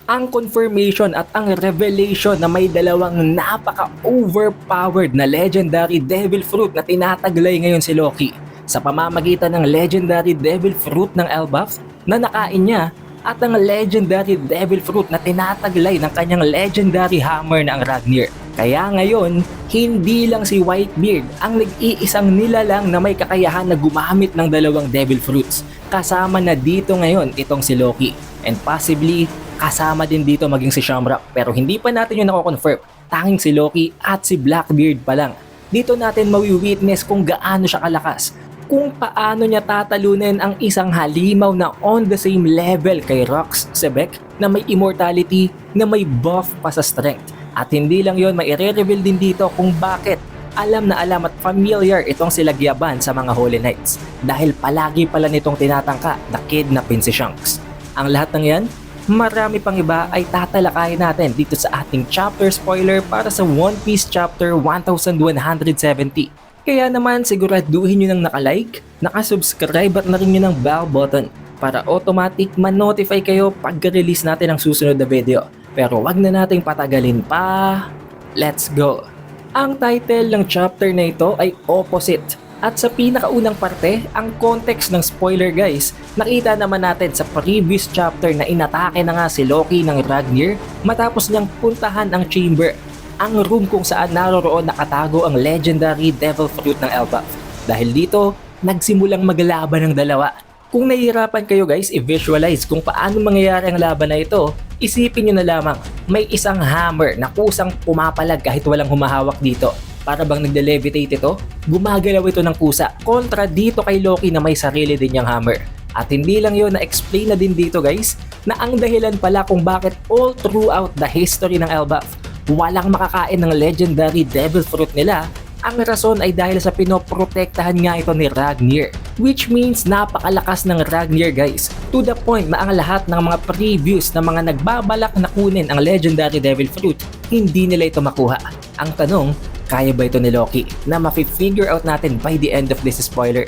ang confirmation at ang revelation na may dalawang napaka-overpowered na legendary devil fruit na tinataglay ngayon si Loki sa pamamagitan ng legendary devil fruit ng Elbaf na nakain niya at ang legendary devil fruit na tinataglay ng kanyang legendary hammer na ang Ragnir. Kaya ngayon, hindi lang si Whitebeard ang nag-iisang nilalang na may kakayahan na gumamit ng dalawang devil fruits. Kasama na dito ngayon itong si Loki. And possibly, kasama din dito maging si Shamrock. Pero hindi pa natin yun nako-confirm. Tanging si Loki at si Blackbeard pa lang. Dito natin mawi-witness kung gaano siya kalakas. Kung paano niya tatalunin ang isang halimaw na on the same level kay Rox Sebek na may immortality, na may buff pa sa strength. At hindi lang yon, maire-reveal din dito kung bakit alam na alam at familiar itong si Lagyaban sa mga Holy Knights dahil palagi pala nitong tinatangka na kidnapin si Shanks. Ang lahat ng yan, marami pang iba ay tatalakayin natin dito sa ating chapter spoiler para sa One Piece chapter 1170. Kaya naman siguraduhin nyo nang nakalike, nakasubscribe at na rin nyo ng bell button para automatic ma-notify kayo pag release natin ang susunod na video. Pero wag na nating patagalin pa. Let's go! Ang title ng chapter na ito ay Opposite. At sa pinakaunang parte, ang context ng spoiler guys, nakita naman natin sa previous chapter na inatake na nga si Loki ng Ragnir matapos niyang puntahan ang chamber, ang room kung saan naroroon nakatago ang legendary devil fruit ng Elbaf. Dahil dito, nagsimulang maglaban ng dalawa. Kung nahihirapan kayo guys i-visualize kung paano mangyayari ang laban na ito, isipin nyo na lamang may isang hammer na kusang pumapalag kahit walang humahawak dito. Para bang nagde-levitate ito, gumagalaw ito ng kusa kontra dito kay Loki na may sarili din niyang hammer. At hindi lang yun, na-explain na din dito guys na ang dahilan pala kung bakit all throughout the history ng Elbaf, walang makakain ng legendary devil fruit nila. Ang rason ay dahil sa pinoprotektahan nga ito ni Ragnir. Which means napakalakas ng Ragnir guys. To the point na ang lahat ng mga previews na mga nagbabalak na kunin ang legendary devil fruit, hindi nila ito makuha. Ang tanong, kaya ba ito ni Loki na mafi-figure out natin by the end of this spoiler?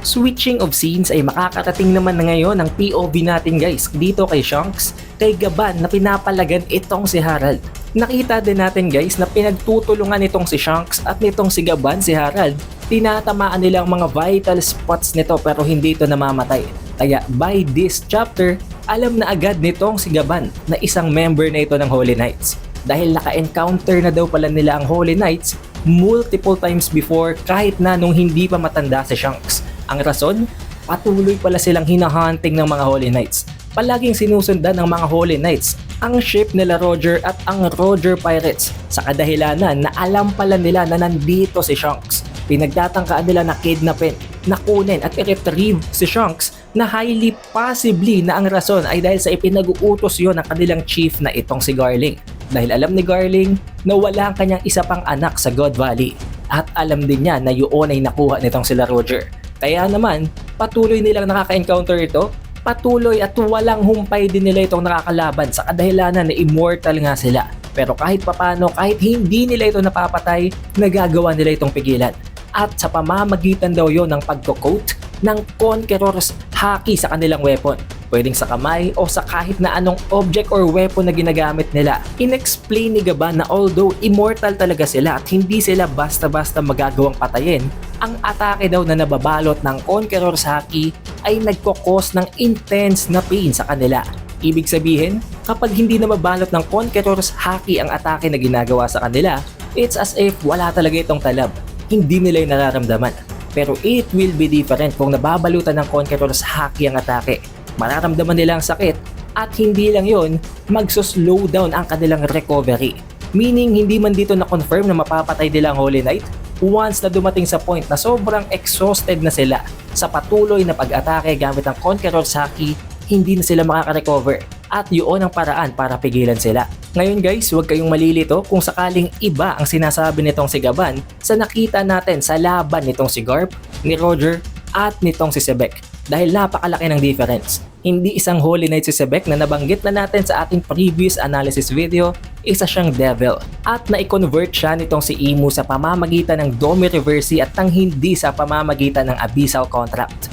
Switching of scenes ay makakarating naman na ngayon ang POV natin guys dito kay Shanks, kay Gaban na pinapalagan itong si Harald. Nakita din natin guys na pinagtutulungan nitong si Shanks at nitong si Gaban si Harald. Tinatamaan nila ang mga vital spots nito pero hindi ito namamatay. Kaya by this chapter, alam na agad nitong si Gaban na isang member na ito ng Holy Knights. Dahil naka-encounter na daw pala nila ang Holy Knights multiple times before kahit na nung hindi pa matanda si Shanks. Ang rason, patuloy pala silang hinahunting ng mga Holy Knights. Palaging sinusundan ng mga Holy Knights ang ship nila Roger at ang Roger Pirates sa kadahilanan na alam pala nila na nandito si Shanks. Pinagtatangkaan nila na kidnapin, na kunin at i-retrieve si Shanks na highly possibly na ang rason ay dahil sa ipinag-uutos yon ng kanilang chief na itong si Garling. Dahil alam ni Garling na wala ang kanyang isa pang anak sa God Valley at alam din niya na yun ay nakuha nitong sila Roger. Kaya naman, patuloy nilang nakaka-encounter ito, patuloy at walang humpay din nila itong nakakalaban sa kadahilanan na immortal nga sila. Pero kahit papano, kahit hindi nila ito napapatay, nagagawa nila itong pigilan. At sa pamamagitan daw yon ng pagko-coat ng Conqueror's Haki sa kanilang weapon. Pwedeng sa kamay o sa kahit na anong object or weapon na ginagamit nila. In-explain ni Gaban na although immortal talaga sila at hindi sila basta-basta magagawang patayin, ang atake daw na nababalot ng Conqueror's Haki ay nagkokos ng intense na pain sa kanila. Ibig sabihin, kapag hindi na mabalot ng Conqueror's Haki ang atake na ginagawa sa kanila, it's as if wala talaga itong talab. Hindi nila yung nararamdaman. Pero it will be different kung nababalutan ng Conqueror's Haki ang atake. Mararamdaman nila ang sakit at hindi lang yon, magso-slow down ang kanilang recovery. Meaning hindi man dito na-confirm na mapapatay nila ang Holy Knight once na dumating sa point na sobrang exhausted na sila sa patuloy na pag-atake gamit ang Conqueror's Haki, hindi na sila makaka-recover at yun ang paraan para pigilan sila. Ngayon guys, huwag kayong malilito kung sakaling iba ang sinasabi nitong si Gaban sa nakita natin sa laban nitong si Garp, ni Roger at nitong si Sebek. Dahil napakalaki ng difference. Hindi isang Holy Knight si Sebek na nabanggit na natin sa ating previous analysis video, isa siyang devil. At na-convert siya nitong si Imu sa pamamagitan ng Domi Reversi at nang hindi sa pamamagitan ng Abyssal Contract.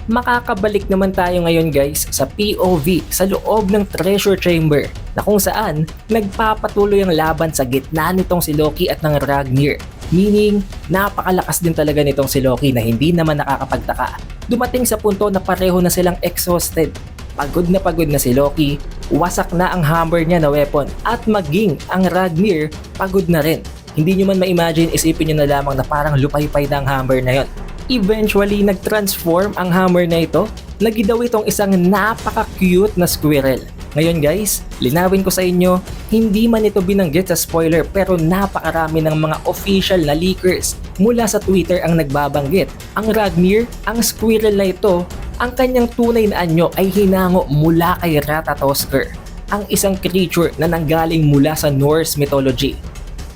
Makakabalik naman tayo ngayon guys sa POV sa loob ng Treasure Chamber na kung saan nagpapatuloy ang laban sa gitna nitong si Loki at ng Ragnir. Meaning, napakalakas din talaga nitong si Loki na hindi naman nakakapagtaka. Dumating sa punto na pareho na silang exhausted. Pagod na si Loki, wasak na ang hammer niya na weapon at maging ang Ragnir pagod na rin. Hindi nyo man ma-imagine, isipin nyo na lamang na parang lupay-pay na ang hammer na yon. Eventually, nag-transform ang hammer na ito. Lagi daw itong isang napaka-cute na squirrel. Ngayon guys, linawin ko sa inyo, hindi man ito binanggit sa spoiler pero napakarami ng mga official na leakers mula sa Twitter ang nagbabanggit. Ang Ragnir, ang squirrel na ito, ang kanyang tunay na anyo ay hinango mula kay Ratatoskr, ang isang creature na nanggaling mula sa Norse mythology.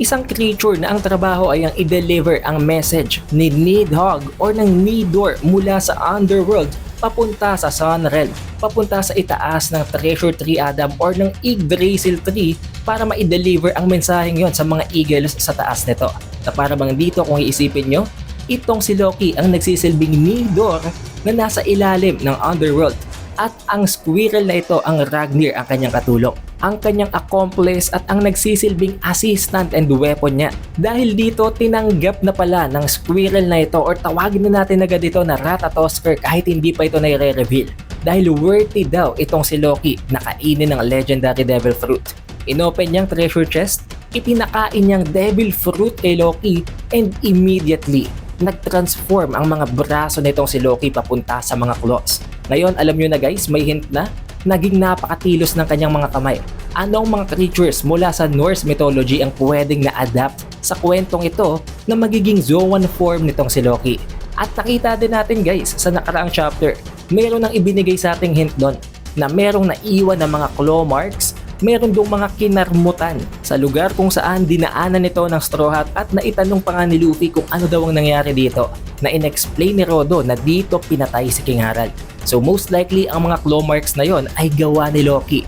Isang creature na ang trabaho ay ang i-deliver ang message ni Nidhogg or ng Nidor mula sa Underworld papunta sa Sunrealm, papunta sa itaas ng Treasure Tree Adam or ng Yggdrasil Tree para ma-deliver ang mensaheng yon sa mga eagles sa taas nito. Na para bang dito kung iisipin nyo, itong si Loki ang nagsisilbing Nidor na nasa ilalim ng Underworld at ang squirrel na ito ang Ragnir ang kanyang katulong, ang kanyang accomplice at ang nagsisilbing assistant and weapon niya. Dahil dito tinanggap na pala ng squirrel na ito or tawagin na natin agad ito na Ratatoskr kahit hindi pa ito na-reveal. Dahil worthy daw itong si Loki na kainin ng legendary devil fruit. Inopen niyang treasure chest, ipinakain niyang devil fruit kay Loki and immediately nag-transform ang mga braso nitong si Loki papunta sa mga claws. Ngayon alam nyo na guys, may hint na naging napakatilos ng kanyang mga kamay. Anong mga creatures mula sa Norse mythology ang pwedeng na-adapt sa kwentong ito na magiging Zoan form nitong si Loki? At nakita din natin guys sa nakaraang chapter, meron nang ibinigay sa ating hint doon na merong naiwan na mga claw marks, meron dong mga kinarmutan sa lugar kung saan dinaanan nito ng Straw Hat at naitanong pa nga ni Luffy kung ano daw ang nangyari dito, na in-explain ni Rodo na dito pinatay si King Harald. So most likely ang mga claw marks na yon ay gawa ni Loki.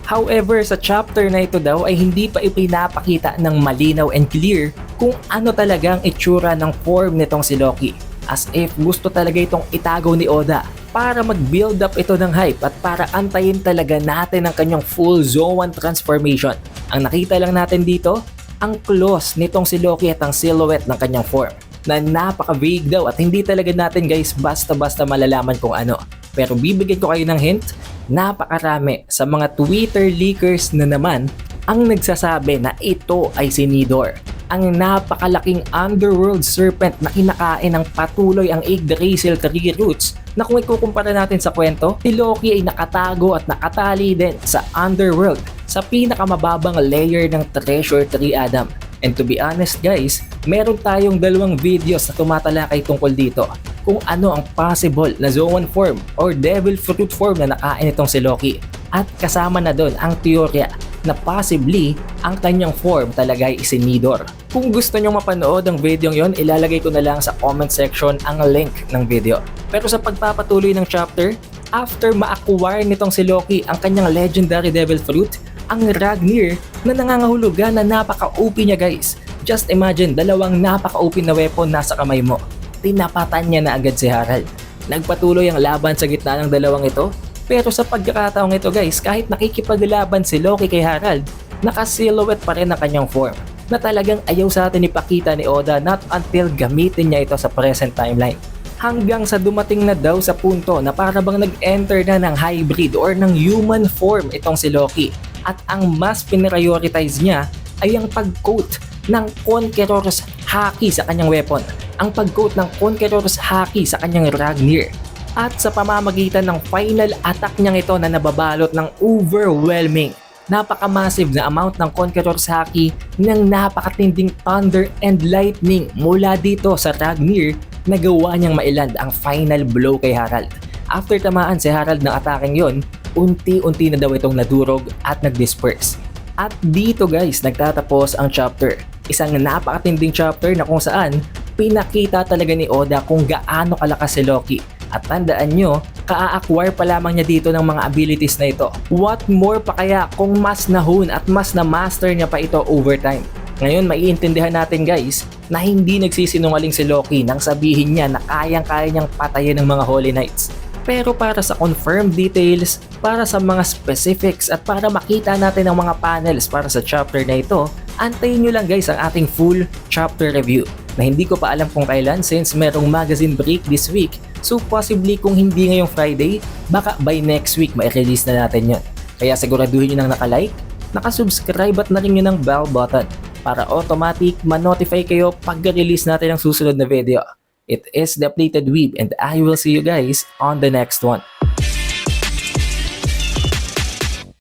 However, sa chapter na ito daw ay hindi pa ipinapakita ng malinaw and clear kung ano talagang itsura ng form nitong si Loki. As if gusto talaga itong itago ni Oda para mag-build up ito ng hype at para antayin talaga natin ang kanyang full Zoan transformation. Ang nakita lang natin dito, ang claws nitong si Loki at ang silhouette ng kanyang form na napaka-vague daw at hindi talaga natin guys basta-basta malalaman kung ano. Pero bibigyan ko kayo ng hint, napakarami sa mga Twitter leakers na naman ang nagsasabi na ito ay si Nidor, ang napakalaking underworld serpent na kinakain ng patuloy ang Yggdrasil tree roots na kung ikukumpara natin sa kwento, si Loki ay nakatago at nakatali din sa underworld sa pinakamababang layer ng Treasure Tree Adam. And to be honest guys, meron tayong dalawang videos na tumatalakay tungkol dito kung ano ang possible na Zoan form or devil fruit form na nakain itong si Loki. At kasama na doon ang teorya na possibly ang kanyang form talaga ay si Nidor. Kung gusto nyong mapanood ang video yon, ilalagay ko na lang sa comment section ang link ng video. Pero sa pagpapatuloy ng chapter, after ma-acquire nitong si Loki ang kanyang legendary devil fruit, ang Ragnir na nangangahulugan na napaka-OP niya guys. Just imagine, dalawang napaka-OP na weapon nasa kamay mo. Tinapatan niya na agad si Harald. Nagpatuloy ang laban sa gitna ng dalawang ito. Pero sa pagkakataong ito guys, kahit nakikipaglaban si Loki kay Harald, naka-silhouette pa rin ang kanyang form na talagang ayaw sa atin ipakita ni Oda not until gamitin niya ito sa present timeline. Hanggang sa dumating na daw sa punto na para bang nag-enter na ng hybrid or ng human form itong si Loki. At ang mas pinrioritize niya ay ang pag-coat ng Conqueror's Haki sa kanyang weapon. Ang pag-coat ng Conqueror's Haki sa kanyang Ragnir. At sa pamamagitan ng final attack niyang ito na nababalot ng overwhelming, napaka-massive na amount ng Conqueror's Haki ng napakatinding thunder and lightning mula dito sa Ragnir, nagawa niyang mailand ang final blow kay Harald. After tamaan si Harald ng atake yon, unti-unti na daw itong nadurog at nag-disperse. At dito guys, nagtatapos ang chapter. Isang napakatinding chapter na kung saan pinakita talaga ni Oda kung gaano kalakas si Loki. At tandaan nyo, ka-acquire pa lamang niya dito ng mga abilities na ito. What more pa kaya kung mas nahun at mas na-master niya pa ito over time? Ngayon maiintindihan natin guys na hindi nagsisinungaling si Loki nang sabihin niya na kayang-kaya niyang patayin ng mga Holy Knights. Pero para sa confirmed details, para sa mga specifics at para makita natin ang mga panels para sa chapter na ito, antayin nyo lang guys ang ating full chapter review na hindi ko pa alam kung kailan since merong magazine break this week. So possibly kung hindi ngayong Friday, baka by next week ma-release na natin yon. Kaya siguraduhin nyo nang naka-like, naka-subscribe at na rin nyo ng bell button para automatic ma-notify kayo pag release natin ang susunod na video. It is The Plated Weeb and I will see you guys on the next one.